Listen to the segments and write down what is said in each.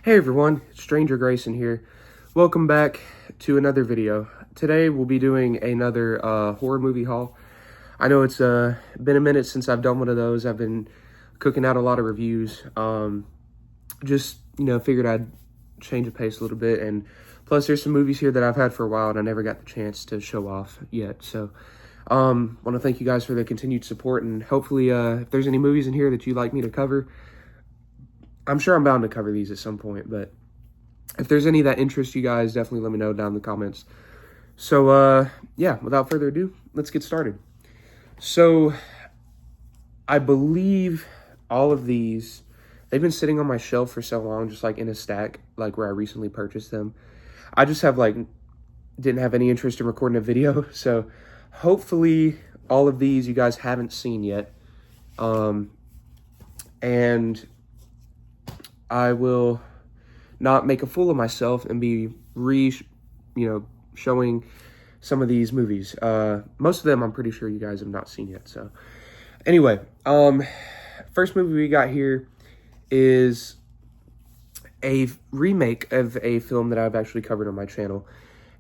Hey everyone, Stranger Grayson here. Welcome back to another video. Today we'll be doing another horror movie haul. I know it's been a minute since I've done one of those. I've been cooking out a lot of reviews. Figured I'd change the pace a little bit. And plus there's some movies here that I've had for a while and I never got the chance to show off yet. So want to thank you guys for the continued support, and hopefully if there's any movies in here that you'd like me to cover, I'm sure I'm bound to cover these at some point, but if there's any that interest you guys, definitely let me know down in the comments. So, yeah, without further ado, let's get started. So, I believe all of these, they've been sitting on my shelf for so long, just like in a stack, like where I recently purchased them. I just have didn't have any interest in recording a video, so hopefully all of these you guys haven't seen yet. And I will not make a fool of myself and be showing some of these movies. Most of them I'm pretty sure you guys have not seen yet. So anyway, first movie we got here is a remake of a film that I've actually covered on my channel,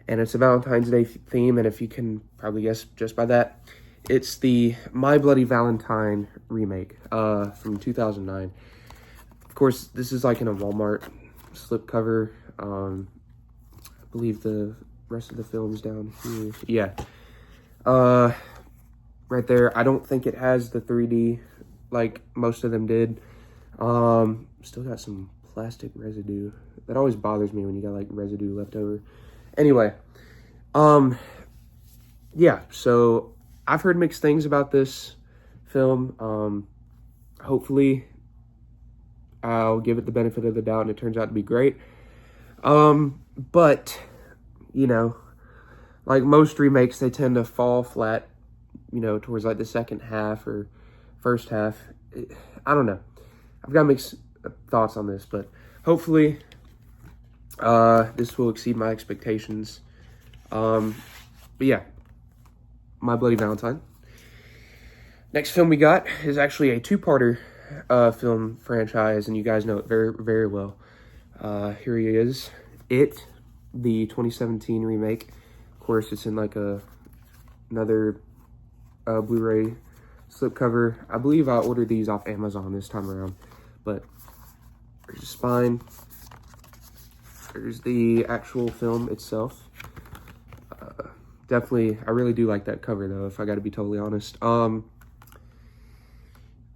and it's a Valentine's Day theme, and if you can probably guess just by that, it's the My Bloody Valentine remake from 2009. Of course, this is like in a Walmart slipcover. I believe the rest of the film's down here. Yeah. Right there. I don't think it has the 3D like most of them did. Still got some plastic residue. That always bothers me when you got like residue left over. Anyway. Yeah, so I've heard mixed things about this film. Hopefully I'll give it the benefit of the doubt and it turns out to be great. But, like most remakes, they tend to fall flat, towards like the second half or first half. I don't know. I've got mixed thoughts on this, but hopefully this will exceed my expectations. But yeah, My Bloody Valentine. Next film we got is actually a two-parter film franchise, and you guys know it very, very well. Here he is. It, the 2017 remake. Of course, it's in like another Blu-ray slipcover. I believe I ordered these off Amazon this time around. But there's the spine. There's the actual film itself. Definitely, I really do like that cover though, if I got to be totally honest.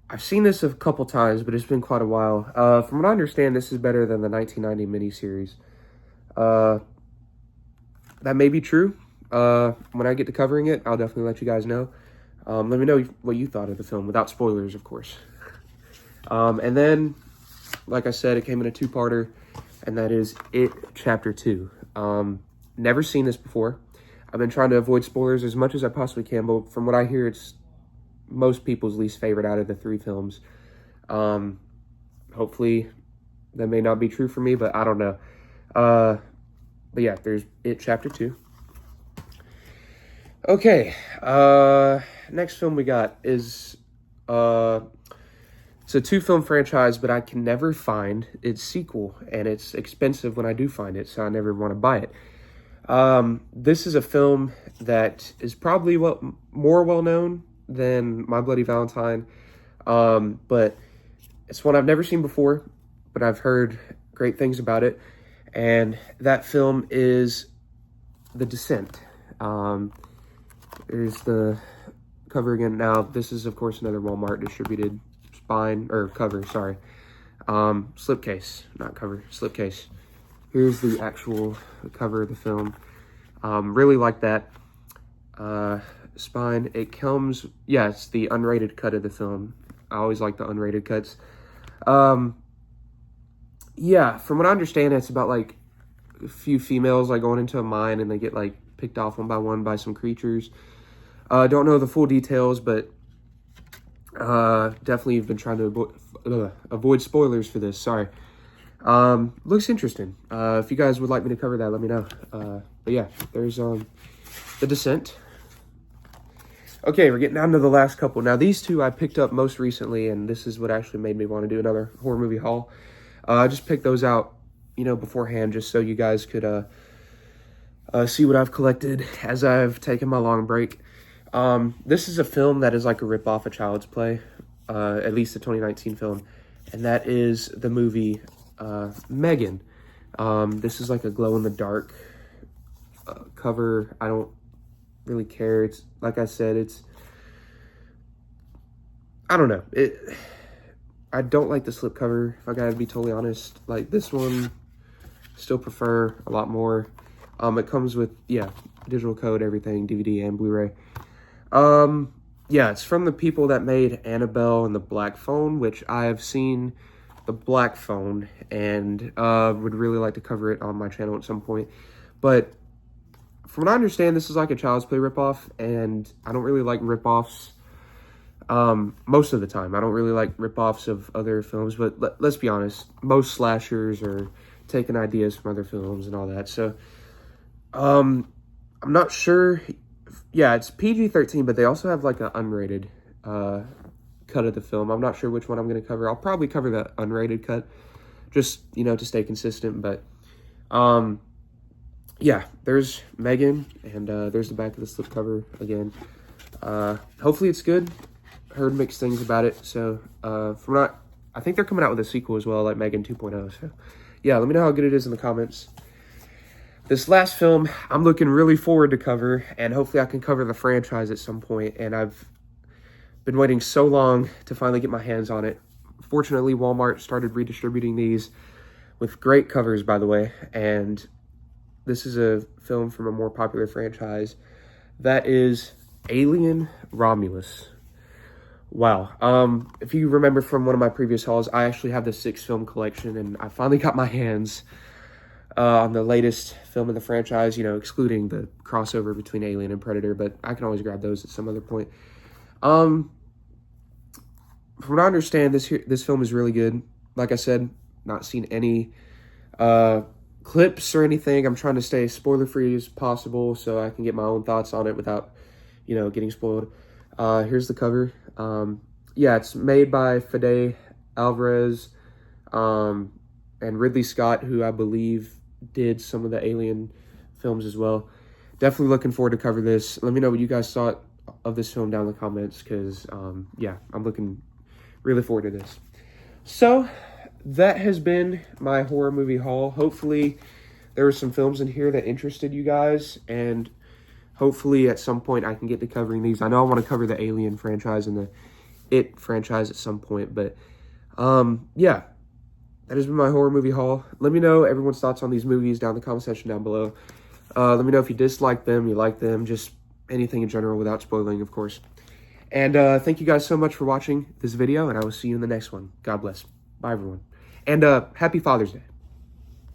I've seen this a couple times, but it's been quite a while. From what I understand, this is better than the 1990 miniseries. That may be true. When I get to covering it, I'll definitely let you guys know. Let me know what you thought of the film, without spoilers, of course. And then, like I said, it came in a two-parter, and that is It Chapter 2. Never seen this before. I've been trying to avoid spoilers as much as I possibly can, but from what I hear, it's most people's least favorite out of the three films. Hopefully that may not be true for me, but I don't know. But yeah, there's It Chapter 2. Okay, next film we got is, it's a two-film franchise, but I can never find its sequel, and it's expensive when I do find it, so I never want to buy it. This is a film that is probably more well-known than My Bloody Valentine, but it's one I've never seen before, but I've heard great things about it, and that film is The Descent. There's the cover again. Now, this is, of course, another Walmart distributed cover, slipcase, not cover, slipcase. Here's the actual cover of the film. Really like that. Spine. It comes, yeah, it's the unrated cut of the film. I always like the unrated cuts. Yeah, from what I understand, it's about like a few females like going into a mine and they get like picked off one by some creatures. Don't know the full details, but definitely have been trying to avoid spoilers for this. Sorry. Looks interesting. If you guys would like me to cover that, let me know. But yeah, there's The Descent. Okay, we're getting down to the last couple. Now, these two I picked up most recently, and this is what actually made me want to do another horror movie haul. I just picked those out beforehand, just so you guys could see what I've collected as I've taken my long break. This is a film that is like a ripoff of Child's Play, at least the 2019 film, and that is the movie Megan. This is like a glow-in-the-dark cover. I don't really care. It's like I said, I don't know. I don't like the slipcover, if I gotta be totally honest. Like this one, still prefer a lot more. It comes with, digital code, everything, DVD and Blu-ray. It's from the people that made Annabelle and the Black Phone, which I have seen the Black Phone and would really like to cover it on my channel at some point. But from what I understand, this is like a Child's Play ripoff, and I don't really like ripoffs most of the time. I don't really like ripoffs of other films, but let's be honest, most slashers are taking ideas from other films and all that. So, I'm not sure. Yeah, it's PG-13, but they also have like an unrated cut of the film. I'm not sure which one I'm going to cover. I'll probably cover the unrated cut, just, to stay consistent. But, there's Megan, and there's the back of the slipcover again. Hopefully it's good. Heard mixed things about it. So, I think they're coming out with a sequel as well, like Megan 2.0. So, yeah, let me know how good it is in the comments. This last film, I'm looking really forward to cover, and hopefully I can cover the franchise at some point, and I've been waiting so long to finally get my hands on it. Fortunately, Walmart started redistributing these with great covers, by the way, and this is a film from a more popular franchise. That is Alien Romulus. Wow. If you remember from one of my previous hauls, I actually have the 6-film collection, and I finally got my hands on the latest film in the franchise, excluding the crossover between Alien and Predator, but I can always grab those at some other point. From what I understand, this film is really good. Like I said, not seen any clips or anything. I'm trying to stay spoiler-free as possible so I can get my own thoughts on it without, getting spoiled. Here's the cover. It's made by Fede Alvarez and Ridley Scott, who I believe did some of the Alien films as well. Definitely looking forward to cover this. Let me know what you guys thought of this film down in the comments, because I'm looking really forward to this. So that has been my horror movie haul. Hopefully there were some films in here that interested you guys, and hopefully at some point I can get to covering these. I know I want to cover the Alien franchise and the It franchise at some point, but that has been my horror movie haul. Let me know everyone's thoughts on these movies down in the comment section down below. Let me know if you dislike them, you like them, just anything in general without spoiling, of course. And thank you guys so much for watching this video, and I will see you in the next one. God bless. Bye, everyone. And happy Father's Day.